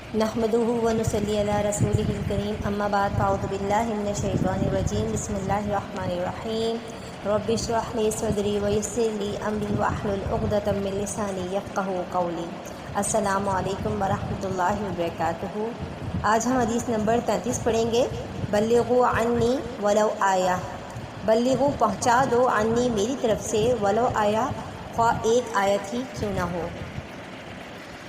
नहमदुहु व नुसल्ली अला रसूलिहिल करीम अम्मा बाद फ़अऊज़ु बिल्लाहि मिनश शैतानिर रजीम बिस्मिल्लाहिर रहमानिर रहीम रब्बि इश्रह ली सदरी व यस्सिर ली अमरी वहलुल उक़दतम मिन लिसानी यफ़क़हू क़ौली। अस्सलामु अलैकुम व रहमतुल्लाहि व बरकातुहू। आज हम हदीस नंबर 33 पढ़ेंगे। बल्लिगू अन्नी वलौ आया, बल्लिगू पहुँचा दो अन्नी मेरी तरफ से, वलौ आया ख्वाह एक आयत ही क्यों ना हो।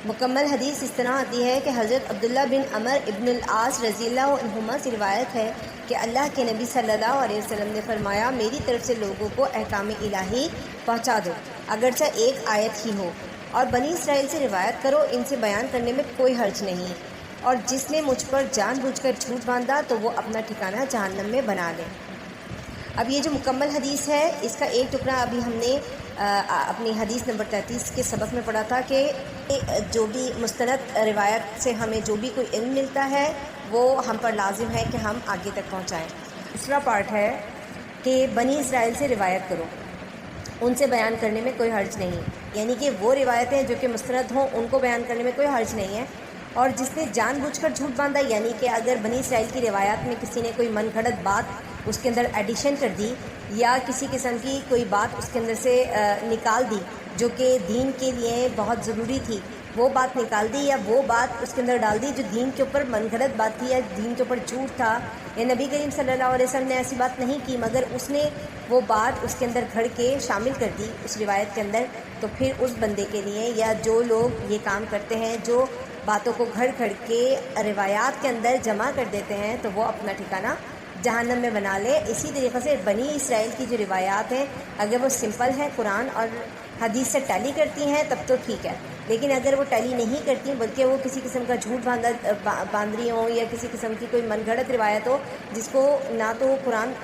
मुकम्मल हदीस इस तरह आती है कि हज़रत अब्दुल्ला बिन अमर इब्नुल आस रज़ियल्लाहु अन्हुमा से रिवायत है कि अल्लाह के नबी सल्लल्लाहु अलैहि वसल्लम ने फरमाया, मेरी तरफ से लोगों को अहकाम इलाही पहुँचा दो, अगरचा एक आयत ही हो, और बनी इसराइल से रिवायत करो, इनसे बयान करने में कोई हर्ज नहीं, और जिसने मुझ पर जानबूझकर झूठ बांधा तो वो अपना ठिकाना जहन्नम में बना ले। अब ये जो मुकम्मल हदीस है, इसका एक टुकड़ा अभी हमने अपनी हदीस नंबर 33 के सबक में पढ़ा था कि जो भी मुस्तनद रिवायत से हमें जो भी कोई इल्म मिलता है वो हम पर लाजिम है कि हम आगे तक पहुँचाएँ। दूसरा पार्ट है कि बनी इसराइल से रिवायत करो, उनसे बयान करने में कोई हर्ज नहीं, यानी कि वो रिवायतें जो कि मुस्तनद हों उनको बयान करने में कोई हर्ज नहीं है। और जिसने जानबूझकर झूठ बांधा, यानी कि अगर बनी इसराइल की रिवायात में किसी ने कोई मनगढ़ंत बात उसके अंदर एडिशन कर दी या किसी किस्म की कोई बात उसके अंदर से निकाल दी जो कि दीन के लिए बहुत ज़रूरी थी, वो बात निकाल दी, या वो बात उसके अंदर डाल दी जो दीन के ऊपर मनगढ़ंत बात थी या दीन के ऊपर झूठ था, या नबी करीम सल्लल्लाहु अलैहि वसल्लम ने ऐसी बात नहीं की मगर उसने वो बात उसके अंदर घड़ के शामिल कर दी उस रिवायत के अंदर, तो फिर उस बंदे के लिए या जो लोग ये काम करते हैं, जो बातों को घड़ के रिवायात के अंदर जमा कर देते हैं, तो वो अपना ठिकाना जहन्नम में बना ले। इसी तरीक़े से बनी इसराइल की जो रिवायात हैं, अगर वो सिंपल है, कुरान और हदीस से टैली करती हैं तब तो ठीक है, लेकिन अगर वो टैली नहीं करती बल्कि वो किसी किस्म का झूठ बांध रही हो या किसी किस्म की कोई मनगढ़ंत रिवायत हो जिसको ना तो कुरान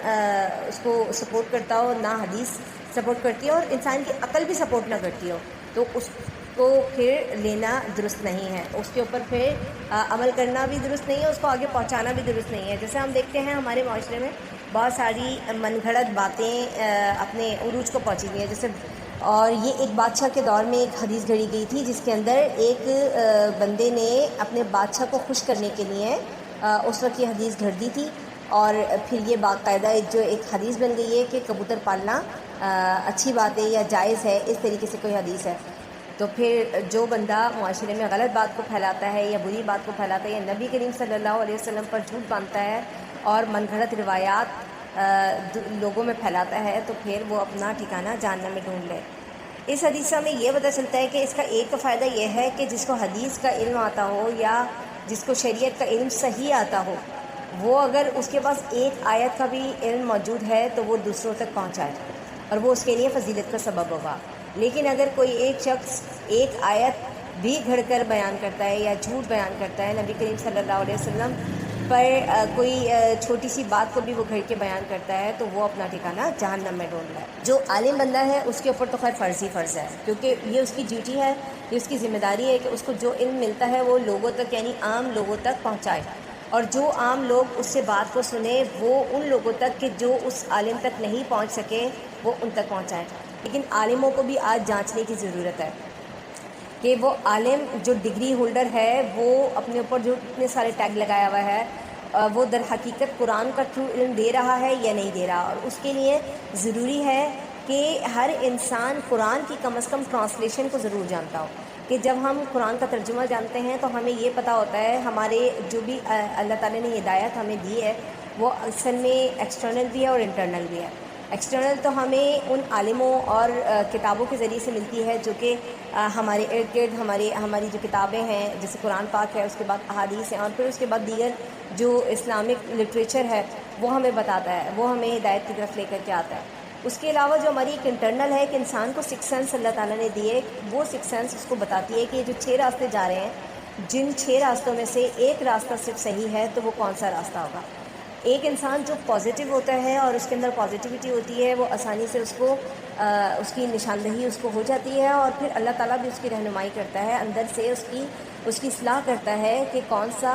उसको सपोर्ट करता हो, ना हदीस सपोर्ट करती हो, और इंसान की अक्ल भी सपोर्ट ना करती हो, तो उसको फिर लेना दुरुस्त नहीं है, उसके ऊपर फिर अमल करना भी दुरुस्त नहीं है, उसको आगे पहुंचाना भी दुरुस्त नहीं है। जैसे हम देखते हैं हमारे माशरे में बहुत सारी मनगढ़ंत बातें अपने उरूज को पहुंची हुई हैं। जैसे और ये एक बादशाह के दौर में एक हदीस घड़ी गई थी जिसके अंदर एक बंदे ने अपने बादशाह को खुश करने के लिए उस वक्त ये हदीस घड़ दी थी, और फिर ये बाकायदा जो एक हदीस बन गई है कि कबूतर पालना अच्छी बात है या जायज़ है, इस तरीके से कोई हदीस है। तो फिर जो बंदा मुआशरे में गलत बात को फैलाता है या बुरी बात को फैलाता है या नबी करीम सल्लल्लाहु अलैहि वसल्लम पर झूठ बांधता है और मनगढ़ंत रिवायात लोगों में फैलाता है, तो फिर वो अपना ठिकाना जहन्नम में ढूंढ ले। इस हदीस में ये पता चलता है कि इसका एक तो फ़ायदा ये है कि जिसको हदीस का इल्म आता हो या जिसको शरीयत का इल्म सही आता हो, वो अगर उसके पास एक आयत का भी इल्म मौजूद है तो वो दूसरों तक पहुँचाए और वो उसके लिए फजीलत का सबब होगा। लेकिन अगर कोई एक शख्स एक आयत भी घड़ कर बयान करता है या झूठ बयान करता है, नबी करीम सल्लल्लाहु अलैहि वसल्लम पर कोई छोटी सी बात को भी वो घड़ के बयान करता है, तो वो अपना ठिकाना जहन्नम में ढूंढ रहा है। जो आलिम बंदा है उसके ऊपर तो खैर फ़र्ज़ ही फ़र्ज़ है, क्योंकि ये उसकी ड्यूटी है, ये उसकी ज़िम्मेदारी है कि उसको जो इल्म मिलता है वो लोगों तक यानी आम लोगों तक पहुँचाए, और जो आम लोग उससे बात को सुने वो उन लोगों तक कि जो उस आलिम तक नहीं पहुँच सके वो उन तक पहुँचाएँ। लेकिन आलिमों को भी आज जांचने की ज़रूरत है कि वो आलिम जो डिग्री होल्डर है वो अपने ऊपर जो इतने सारे टैग लगाया हुआ है वो दर हकीकत कुरान का ट्रू इल्म दे रहा है या नहीं दे रहा। और उसके लिए ज़रूरी है कि हर इंसान कुरान की कम से कम ट्रांसलेशन को ज़रूर जानता हो, कि जब हम कुरान का तर्जुमा जानते हैं तो हमें ये पता होता है हमारे जो भी अल्लाह ताला ने हिदायत हमें दी है वो असल में एक्सटर्नल भी है और इंटरनल भी है। एक्सटर्नल तो हमें उन आलिमों और किताबों के ज़रिए से मिलती है जो कि हमारे इर्द गिर्द हमारी जो किताबें हैं, जैसे कुरान पाक है, उसके बाद अहादीस हैं, और फिर उसके बाद दीगर जो इस्लामिक लिटरेचर है वो हमें बताता है, वो हमें हिदायत की तरफ लेकर के आता है। उसके अलावा जो हमारी एक इंटरनल है कि इंसान को सिक्स सेंस अल्लाह ताला ने दिए, वो सिक्स सेंस उसको बताती है कि ये जो 6 रास्ते जा रहे हैं, जिन 6 रास्तों में से एक रास्ता सिर्फ सही है तो वो कौन सा रास्ता होगा। एक इंसान जो पॉजिटिव होता है और उसके अंदर पॉजिटिविटी होती है, वो आसानी से उसको उसकी निशानदही उसको हो जाती है, और फिर अल्लाह ताला भी उसकी रहनुमाई करता है, अंदर से उसकी इस्लाह करता है कि कौन सा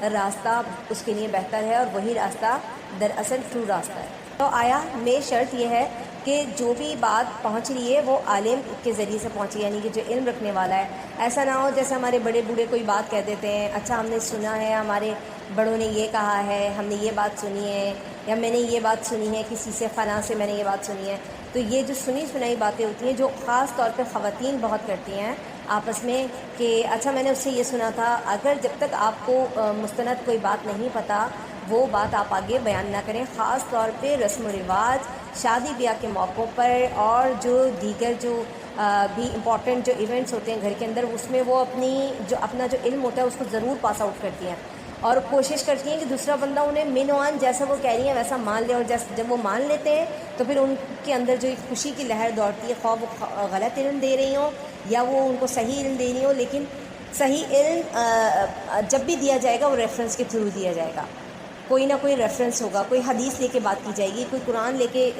रास्ता उसके लिए बेहतर है, और वही रास्ता दरअसल ट्रू रास्ता है। तो आया में शर्त यह है کہ جو بھی بات پہنچ رہی ہے وہ عالم کے ذریعے سے پہنچی، یعنی کہ جو علم رکھنے والا ہے۔ ایسا نہ ہو جیسے ہمارے بڑے بوڑھے کوئی بات کہہ دیتے ہیں، اچھا ہم نے سنا ہے، ہمارے بڑوں نے یہ کہا ہے، ہم نے یہ بات سنی ہے، یا میں نے یہ بات سنی ہے کسی سے، فلاں سے میں نے یہ بات سنی ہے۔ تو یہ جو سنی سنائی باتیں ہوتی ہیں جو خاص طور پہ خواتین بہت کرتی ہیں آپس میں، کہ اچھا میں نے اس سے یہ سنا تھا، اگر جب تک آپ کو مستند کوئی بات نہیں پتہ وہ بات آپ آگے بیان نہ کریں، خاص طور پہ رسم و رواج، شادی بیاہ کے موقعوں پر، اور جو دیگر جو بھی امپورٹنٹ جو ایونٹس ہوتے ہیں گھر کے اندر، اس میں وہ اپنا جو علم ہوتا ہے اس کو ضرور پاس آؤٹ کرتی ہیں، اور کوشش کرتی ہیں کہ دوسرا بندہ انہیں من و عن جیسا وہ کہہ رہی ہیں ویسا مان لے، اور جب وہ مان لیتے ہیں تو پھر ان کے اندر جو ایک خوشی کی لہر دوڑتی ہے، خواہ وہ غلط علم دے رہی ہوں یا وہ ان کو صحیح علم دے رہی ہوں، لیکن صحیح علم جب بھی دیا جائے گا وہ ریفرنس کے تھرو دیا جائے گا، کوئی نہ کوئی ریفرنس ہوگا، کوئی حدیث لے کے بات کی جائے گی، کوئی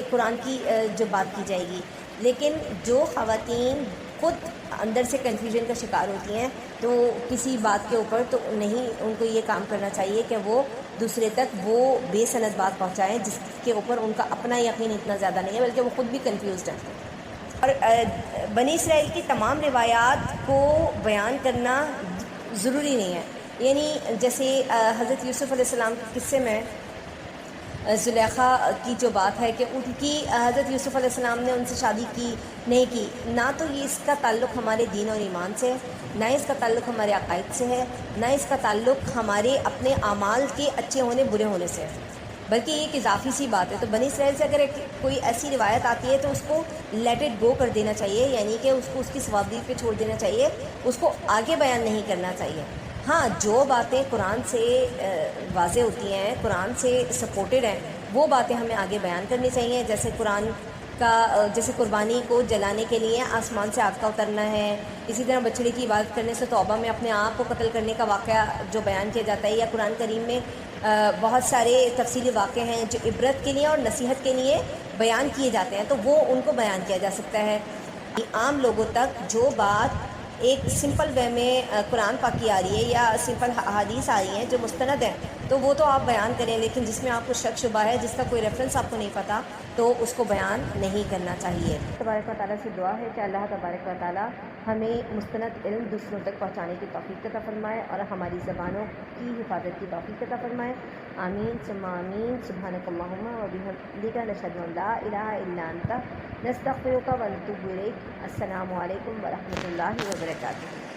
قرآن کی جو بات کی جائے گی۔ لیکن جو خواتین خود اندر سے کنفیوژن کا شکار ہوتی ہیں تو کسی بات کے اوپر تو نہیں، ان کو یہ کام کرنا چاہیے کہ وہ دوسرے تک وہ بے سند بات پہنچائیں جس کے اوپر ان کا اپنا یقین اتنا زیادہ نہیں ہے، بلکہ وہ خود بھی کنفیوزڈ ہیں۔ اور بنی اسرائیل کی تمام روایات کو بیان کرنا ضروری نہیں ہے، یعنی جیسے حضرت یوسف علیہ السلام کے قصے میں زلیخا کی جو بات ہے کہ ان کی حضرت یوسف علیہ السلام نے ان سے شادی نہیں کی، نہ تو یہ اس کا تعلق ہمارے دین اور ایمان سے ہے، نہ اس کا تعلق ہمارے عقائد سے ہے، نہ اس کا تعلق ہمارے اپنے اعمال کے اچھے ہونے برے ہونے سے ہے، بلکہ یہ ایک اضافی سی بات ہے۔ تو بنی اسرائیل سے اگر کوئی ایسی روایت آتی ہے تو اس کو لیٹ اٹ گو کر دینا چاہیے، یعنی کہ اس کو اس کی ثوابدید پہ چھوڑ دینا چاہیے، اس کو آگے بیان نہیں کرنا چاہیے۔ ہاں، جو باتیں قرآن سے واضح ہوتی ہیں، قرآن سے سپورٹڈ ہیں، وہ باتیں ہمیں آگے بیان کرنی چاہیے، جیسے قربانی کو جلانے کے لیے آسمان سے آگ کا اترنا ہے، اسی طرح بچڑے کی عبادت کرنے سے توبہ میں اپنے آپ کو قتل کرنے کا واقعہ جو بیان کیا جاتا ہے، یا قرآن کریم میں بہت سارے تفصیلی واقعے ہیں جو عبرت کے لیے اور نصیحت کے لیے بیان کیے جاتے ہیں، تو وہ ان کو بیان کیا جا سکتا ہے۔ عام لوگوں تک جو بات ایک سمپل وے میں قرآن پاک کی آ رہی ہے یا سمپل احادیث آ رہی ہیں جو مستند ہیں، تو وہ تو آپ بیان کریں، لیکن جس میں آپ کو شک شبہ ہے، جس کا کوئی ریفرنس آپ کو نہیں پتہ، تو اس کو بیان نہیں کرنا چاہیے۔ تبارک و تعالیٰ سے دعا ہے کہ اللہ تبارک و تعالیٰ ہمیں مستند علم دوسروں تک پہنچانے کی توفیق عطا فرمائے اور ہماری زبانوں کی حفاظت کی توفیق عطا فرمائے۔ آمین ثم آمین۔ سبحانک اللہم و بحمدک، نشہد ان لا الہ الا انت، نستغفرک و نتوب الیک۔ السلام علیکم ورحمۃ اللہ وبرکاتہ۔